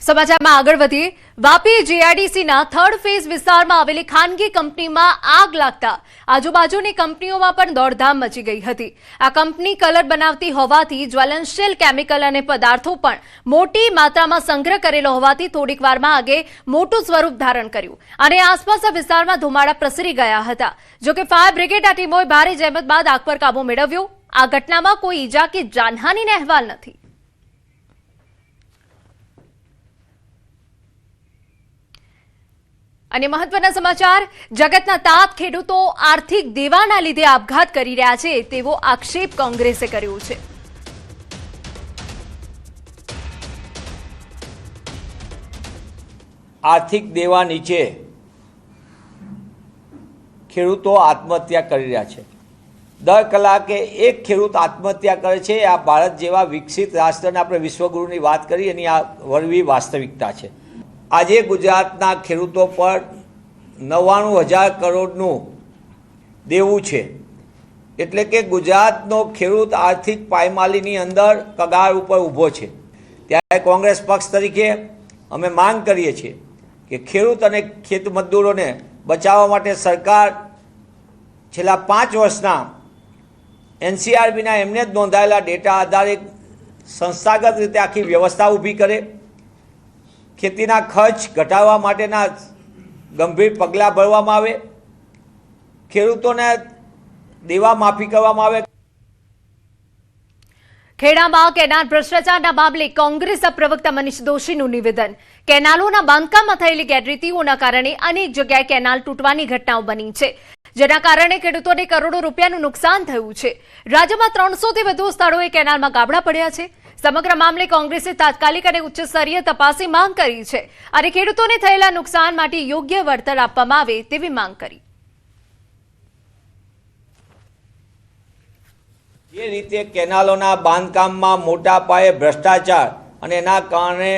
સમાચારમાં આગળ વધીએ વાપી જીઆઈડીસીના થર્ડ ફેઝ વિસ્તારમાં આવેલી ખાનગી કંપનીમાં આગ લાગતા આજુબાજુની કંપનીઓમાં પણ દોડધામ મચી ગઈ હતી। આ કંપની કલર બનાવતી હોવાથી જ્વલનશીલ કેમિકલ અને પદાર્થો પણ મોટી માત્રામાં સંગ્રહ કરેલો હોવાથી થોડીક વારમાં આગે મોટું સ્વરૂપ ધારણ કર્યું અને આસપાસના વિસ્તારમાં ધુમાડા પ્રસરી ગયા હતા। જો કે ફાયર બ્રિગેડના ટીમોએ ભારે જહેમત બાદ આગ પર કાબુ મેળવ્યો। આ ઘટનામાં કોઈ ઈજા કે જાનહાનિનો અહેવાલ નથી। અને મહત્વના સમાચાર જગતના તાત ખેડૂતો આર્થિક દેવાના લીધે આપઘાત કરી રહ્યા છે તેવો આક્ષેપ કોંગ્રેસે કર્યો છે। આર્થિક દેવા નીચે ખેડૂતો આત્મહત્યા કરી રહ્યા છે। દર કલાકે એક ખેડૂત આત્મહત્યા કરે છે। આ ભારત જેવા વિકસિત રાષ્ટ્રને આપણે વિશ્વગુરુની વાત કરી એની આ વળવી વાસ્તવિકતા છે। આજે ગુજરાતના ખેડૂતો પર 99,000 કરોડનું દેવું છે, એટલે કે ગુજરાતનો ખેડૂત આર્થિક પાયમાલીની અંદર કગાર ઉપર ઊભો છે। ત્યારે કોંગ્રેસ પક્ષ તરીકે અમે માંગ કરીએ છીએ કે ખેડૂત અને ખેત મજદૂરોને બચાવવા માટે સરકાર છેલ્લા 5 વર્ષના એનસીઆરબીના એમને જ નોંધાયેલા ડેટા આધારિત સંસ્થાગત રીતે આખી વ્યવસ્થા ઊભી કરે, ખેતીના ખર્ચ ઘટાડવા માટેના ગંભીર પગલાં ભરવામાં આવે, ખેડૂતોને દેવા માફી કરવામાં આવે। ખેડામાં કેનાલ ભ્રષ્ટાચારના મામલે કોંગ્રેસના પ્રવક્તા મનીષ દોશીનું નિવેદન। કેનાલોના બાંધકામમાં થયેલી ગેરરીતિઓના કારણે અનેક જગ્યાએ કેનાલ તૂટવાની ઘટનાઓ બની છે, જેના કારણે ખેડૂતોને કરોડો રૂપિયાનું નુકસાન થયું છે। રાજ્યમાં 300થી વધુ સ્થળોએ કેનાલમાં ગાબડા પડ્યા છે। સમગ્ર મામલે કોંગ્રેસે તાત્કાલિક અને ઉચ્ચ સ્તરીય તપાસની માંગ કરી છે અને ખેડૂતોને થયેલા નુકસાન માટે યોગ્ય વળતર આપવામાં આવે તેવી માંગ કરી। જે રીતે કેનાલોના બાંધકામમાં મોટા પાયે ભ્રષ્ટાચાર અને એના કારણે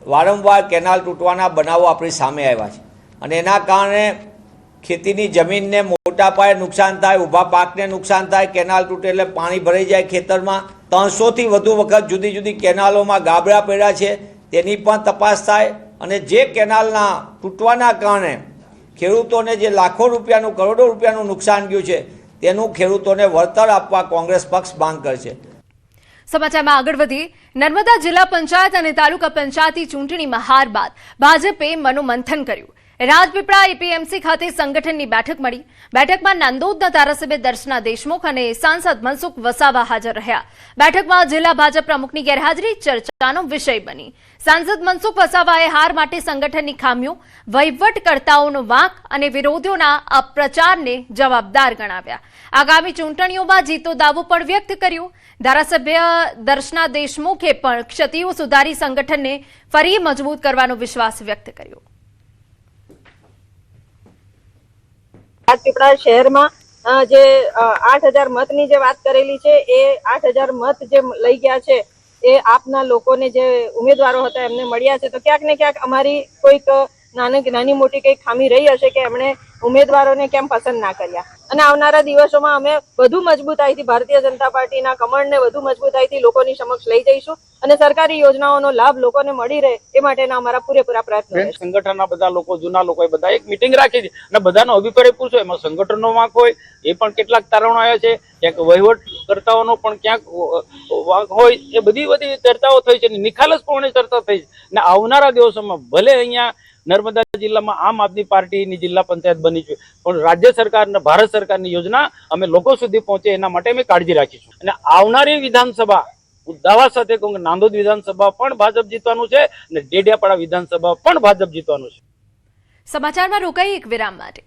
વારંવાર કેનાલ તૂટવાના બનાવો આપણી સામે આવ્યા છે અને એના કારણે ખેતીની જમીનને મોટા પાયે નુકસાન થાય, ઊભા પાકને નુકસાન થાય, કેનાલ તૂટે એટલે પાણી ભરાઈ જાય ખેતરમાં। 300થી વધુ વખત જુદી જુદી કેનાલોમાં ગાબડા પડ્યા છે, તેની પણ તપાસ થાય અને જે કેનાલના તૂટવાના કારણે ખેડૂતોને જે લાખો રૂપિયાનું, કરોડો રૂપિયાનું નુકસાન ગયું છે તેનું ખેડૂતોને વળતર આપવા કોંગ્રેસ પક્ષ માંગ કરશે। સમાચારમાં આગળ વધીએ નર્મદા જિલ્લા પંચાયત અને તાલુકા પંચાયતની ચૂંટણીમાં હાર બાદ ભાજપે મનોમંથન કર્યું। રાજપીપળા એપીએમસી ખાતે સંગઠનની બેઠક મળી। બેઠકમાં નાંદોદના ધારાસભ્ય દર્શના દેશમુખ અને સાંસદ મનસુખ વસાવા હાજર રહ્યા। બેઠકમાં જિલ્લા ભાજપ પ્રમુખની ગેરહાજરી ચર્ચાનો વિષય બની। સાંસદ મનસુખ વસાવાએ હાર માટે સંગઠનની ખામીઓ, વહીવટકર્તાઓનો વાંક અને વિરોધીઓના અપપ્રચારને જવાબદાર ગણાવ્યા। આગામી ચૂંટણીઓમાં જીતો દાવો પણ વ્યક્ત કર્યો। ધારાસભ્ય દર્શના દેશમુખે પણ ક્ષતિઓ સુધારી સંગઠનને ફરી મજબૂત કરવાનો વિશ્વાસ વ્યક્ત કર્યો। રાજપીપળા શહેરમાં જે 8,000 મતની જે વાત કરેલી છે એ 8,000 મત જે લઈ ગયા છે એ આપના લોકોને જે ઉમેદવારો હતા એમને મળ્યા છે, તો ક્યાંક ને ક્યાંક અમારી કોઈક નાની મોટી કઈ ખામી રહી હશે કે એમણે ઉમેદવારોને કેમ પસંદ ના કર્યા। અને આવનારા દિવસોમાં અમે વધુ મજબૂતાઈથી ભારતીય જનતા પાર્ટીના કમળને વધુ મજબૂતાઈથી લોકોની સમક્ષ લઈ જઈશું અને સરકારી યોજનાઓનો લાભ લોકોને મળી રહે એ માટેના અમારા પૂરેપૂરા પ્રયત્નો રહેશે। સંગઠનના બધા લોકો, જૂના લોકોએ બધા એક મિટિંગ રાખી છે અને બધાનો અભિપ્રાય પૂછો, એમાં સંગઠનનો વાંક હોય એ પણ કેટલાક તારણો આવ્યા છે, ક્યાંક વહીવટકર્તાઓનો પણ ક્યાંક વાંક હોય, એ બધી ચર્ચાઓ થઈ છે, નિખાલસપણે ચર્ચા થઈ છે અને આવનારા દિવસોમાં ભલે અહીંયા નર્મદા જિલ્લામાં આમ આદમી પાર્ટીની જિલ્લા પંચાયત બની છે, પણ રાજ્ય સરકાર અને ભારત સરકારની યોજના અમે લોકો સુધી પહોંચે એના માટે અમે કાળજી રાખીશું અને આવનારી વિધાનસભા દાવા સાથે કહું કે નાંદોદ વિધાનસભા પણ ભાજપ જીતવાનું છે અને ડેડિયાપાડા વિધાનસભા પણ ભાજપ જીતવાનું છે। સમાચારમાં રોકાઈ એક વિરામ માટે।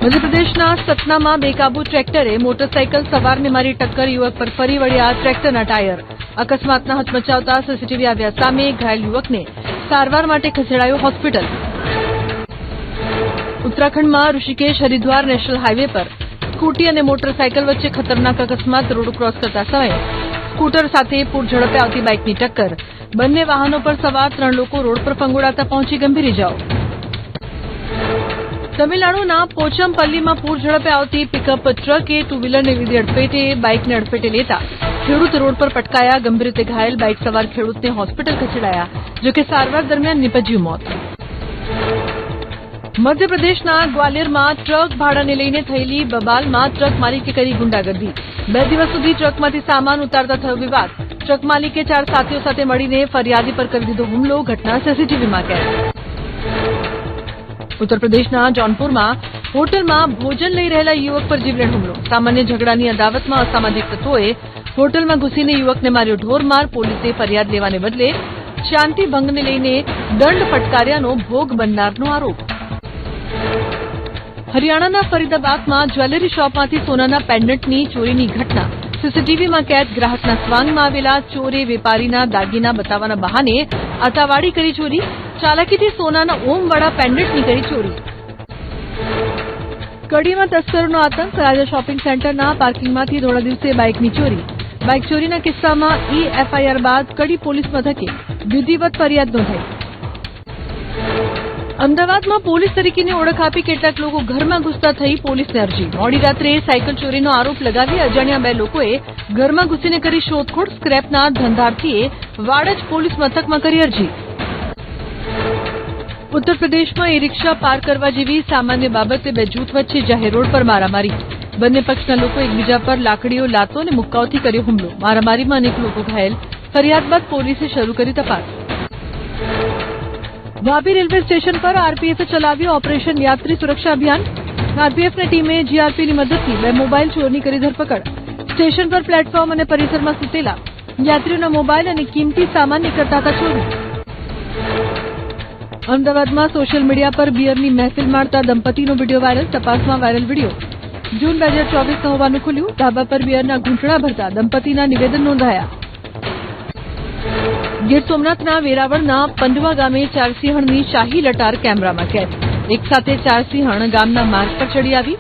मध्य प्रदेश પ્રદેશના સતનામાં બેકાબુ ટ્રેક્ટરે મોટરસાયકલ સવારને મારી ટક્કર, યુવક પર ફરી વળ્યા ટ્રેક્ટરના ટાયર. અકસ્માતના હચમચાવતા સીસીટીવી આવ્યા સામે. ઘાયલ યુવકને સારવાર માટે ખસેડાયો હોસ્પિટલ. ઉત્તરાખંડમાં ઋષિકેશ હરિદ્વાર નેશનલ હાઈવે પર સ્કૂટી અને મોટરસાયકલ વચ્ચે ખતરનાક અકસ્માત. રોડ ક્રોસ કરતા સમયે સ્કૂટર સાથે પૂર ઝડપે આવતી બાઇકની ટક્કર. બંને વાહનો પર સવાર 3 લોકો રોડ પર ફંગોળાતા પહોંચી ગંભીર ઇજાઓ. તમિલનાડુના પોચમપલ્લીમાં પૂર ઝડપે આવતી પિકઅપ ટ્રકે ટુ વ્હીલરને લીધી અડફેટે. બાઇકને અડફેટે લેતા ખેડૂત રોડ પર પટકાયા. ગંભીર રીતે ઘાયલ બાઇક સવાર ખેડૂતને હોસ્પિટલ ખસેડાયા, જોકે સારવાર દરમિયાન નીપજ્યું મોત. મધ્યપ્રદેશના ગ્વાલિયરમાં ટ્રક ભાડાને લઈને થયેલી બબાલમાં ટ્રક માલિકે કરી ગુંડાગર્દી. 2 દિવસ સુધી ટ્રકમાંથી સામાન ઉતારતા થયો વિવાદ. ટ્રક માલિકે 4 સાથીઓ સાથે મળીને ફરિયાદી પર કરી દીધો હુમલો. ઘટના સીસીટીવીમાં કેદ. ઉત્તર પ્રદેશના જૌનપુરમાં હોટલમાં ભોજન લઈ રહેલા યુવક પર જીવલેણ હુમલો. સામાન્ય ઝઘડાની અદાવતમાં અસામાજિક તત્વોએ હોટલમાં ઘૂસીને યુવકને માર્યો ઢોરમાર. પોલીસે ફરિયાદ લેવાને બદલે શાંતિ ભંગને લઈને દંડ ફટકાર્યાનો ભોગ બનનારનો આરોપ. હરિયાણાના ફરીદાબાદમાં જ્વેલરી શોપમાંથી સોનાના પેન્ડન્ટની ચોરીની ઘટના. સીસીટીવીમાં કેદ. ગ્રાહકના સ્વાંગમાં આવેલા ચોરે વેપારીના દાગીના બતાવવાના બહાને આતાવાડી કરી ચોરી. ચાલાકીથી સોનાના ઓમવાળા પેન્ડન્ટની કરી ચોરી. કડીમાં તસ્કરોનો આતંક. રાજા શોપિંગ સેન્ટરના પાર્કિંગમાંથી ધોળા દિવસે બાઇકની ચોરી. બાઇક ચોરીના કિસ્સામાં એફઆઈઆર બાદ કડી પોલીસ મથકે વિધિવત ફરિયાદ નોંધાઈ. અમદાવાદમાં પોલીસ તરીકેની ઓળખ આપી કેટલાક લોકો ઘરમાં ઘૂસતા થઈ પોલીસને અરજી. મોડી રાત્રે સાયકલ ચોરીનો આરોપ લગાવી અજાણ્યા 2 લોકોએ ઘરમાં ઘૂસીને કરી શોધખોળ. સ્ક્રેપના ધંધાર્થીએ વાડજ પોલીસ મથકમાં કરી અરજી. ઉત્તર પ્રદેશમાં ઈ રિક્ષા પાર કરવા જેવી સામાન્ય બાબતે 2 જૂથ વચ્ચે જાહેર રોડ પર મારામારી. બંને પક્ષના લોકો એકબીજા પર લાકડીઓ, લાતો અને મુક્કાઓથી કર્યો હુમલો. મારામારીમાં અનેક લોકો ઘાયલ. ફરિયાદ બાદ પોલીસે શરૂ કરી તપાસ. વાપી રેલવે સ્ટેશન પર આરપીએફે ચલાવ્યું ઓપરેશન યાત્રી સુરક્ષા અભિયાન. આરપીએફની ટીમે જીઆરપીની મદદથી 2 મોબાઈલ ચોરની કરી ધરપકડ. સ્ટેશન પર પ્લેટફોર્મ અને પરિસરમાં સૂતેલા યાત્રીઓના મોબાઈલ અને કિંમતી સામાન નીકળતા હતા ચોરી. અમદાવાદમાં સોશિયલ મીડિયા પર બિયરની મહેફિલ માણતા દંપતીનો વિડીયો વાયરલ. તપાસમાં વાયરલ વિડીયો જૂન 2024 હોવાનું ખુલ્યું. ધાબા પર બિયરના ઘૂંટણા ભરતા દંપતીના નિવેદન નોંધાયા. ગીર સોમનાથના વેરાવળના પંડવા ગામે 4 સિંહણની શાહી લટાર કેમેરામાં કેદ. એક સાથે 4 સિંહણ ગામના માર્ગ પર ચડી આવી.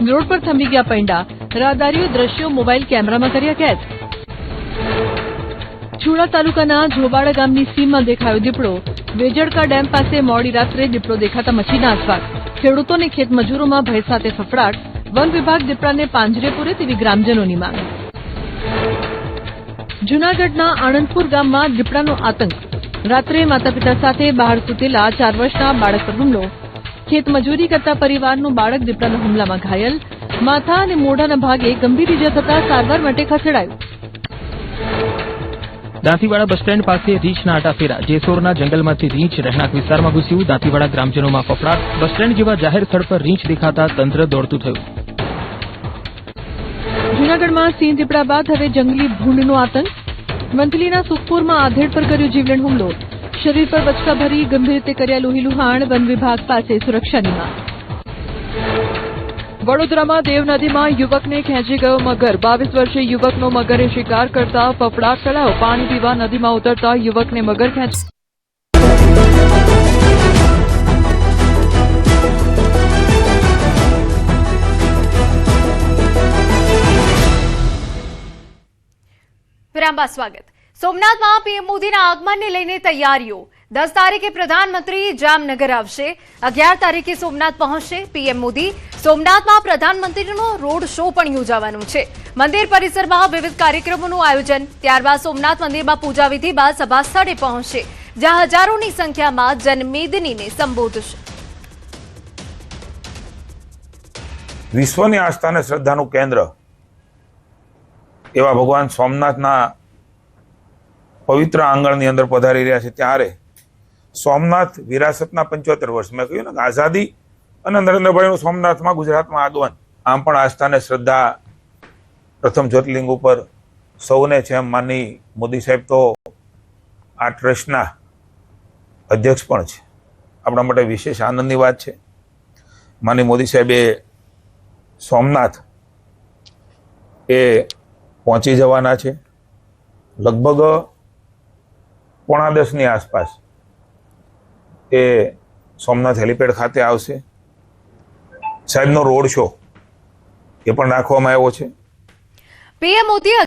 રોડ પર થંભી ગયા પૈંડા. રાહદારીઓ દ્રશ્યો મોબાઈલ કેમેરામાં કર્યા કેદ. ચુડા તાલુકાના જોબાડા ગામની સીમમાં દેખાયો દીપડો. વેજળકા ડેમ પાસે મોડી રાત્રે દીપડો દેખાતા મચી નાસભાગ. ખેડૂતો અને ખેતમજૂરોમાં ભય સાથે ફફડાટ. વન વિભાગ દીપડાને પાંજરે પૂરે તેવી ગ્રામજનોની માંગ. જૂનાગઢના આણંદપુર ગામમાં દીપડાનો આતંક. રાત્રે માતા પિતા સાથે બહાર સૂતેલા 4 વર્ષના બાળક પર હુમલો. ખેતમજૂરી કરતા પરિવારનું બાળક દીપડાના હુમલામાં ઘાયલ. માથા અને મોઢાના ભાગે ગંભીર ઇજા થતા સારવાર માટે ખસેડાયું. દાંતીવાડા બસ સ્ટેન્ડ પાસે રીંછના આટાફેરા. જેસોરના જંગલમાંથી રીંછ રહેણાંક વિસ્તારમાં ઘૂસ્યું. દાંતીવાડા ગ્રામજનોમાં ફફડાટ. બસ સ્ટેન્ડ જેવા જાહેર સ્થળ પર રીંછ દેખાતા તંત્ર દોડતું થયું. જૂનાગઢમાં સિંહ દીપડા બાદ હવે જંગલી ભૂંડનો આતંક. વંથલીના સુખપુરમાં આધેડ પર કર્યો જીવલેણ હુમલો. શરીર પર બચકા ભરી ગંભીર રીતે કર્યા લોહીલુહાણ. વન વિભાગ પાસે સુરક્ષાની માંગ. વડોદરામાં દેવ નદીમાં યુવકને ખેંચી ગયો મગર. 22 વર્ષીય યુવકનો મગરે શિકાર કરતા ફફડાટ ફેલાયો. પાણી પીવા નદીમાં ઉતરતા યુવકને મગર ખેંચી. વિરામ બાદ સ્વાગત. સોમનાથમાં પીએમ મોદીના આગમનને લઈને તૈયારીઓ. 10 તારીખે પ્રધાનમંત્રી જામનગર આવશે. 11 તારીખે સોમનાથ પહોંચશે પીએમ મોદી. સોમનાથમાં પ્રધાનમંત્રીનો રોડ શો પણ યોજાવાનો છે. મંદિર પરિસરમાં વિવિધ કાર્યક્રમોનું આયોજન. ત્યારબાદ સોમનાથ મંદિરમાં પૂજા વિધિ બાદ સભા સ્થળે પહોંચશે, જ્યાં હજારોની સંખ્યામાં જનમેદનીને સંબોધશે. વિશ્વની આસ્થા અને શ્રદ્ધાનું કેન્દ્ર એવા ભગવાન સોમનાથના પવિત્ર આંગણની અંદર પધારી રહ્યા છે. ત્યારે સોમનાથ વિરાસતના 75 વર્ષ, મેં કહ્યું ને કે આઝાદી અને નરેન્દ્રભાઈનું સોમનાથમાં ગુજરાતમાં આગમન, આમ પણ આસ્થા અને શ્રદ્ધા પ્રથમ જ્યોતિર્લિંગ ઉપર સૌને છે. એમ માનની મોદી સાહેબ તો આ ટ્રસ્ટના અધ્યક્ષ પણ છે. આપણા માટે વિશેષ આનંદની વાત છે. માનની મોદી સાહેબે સોમનાથ એ પહોંચી જવાના છે. લગભગ 9:45 આસપાસ એ સોમનાથ હેલિપેડ ખાતે આવશે. સાહેબનો રોડ શો એ પણ રાખવામાં આવ્યો છે. પીએમ મોદીએ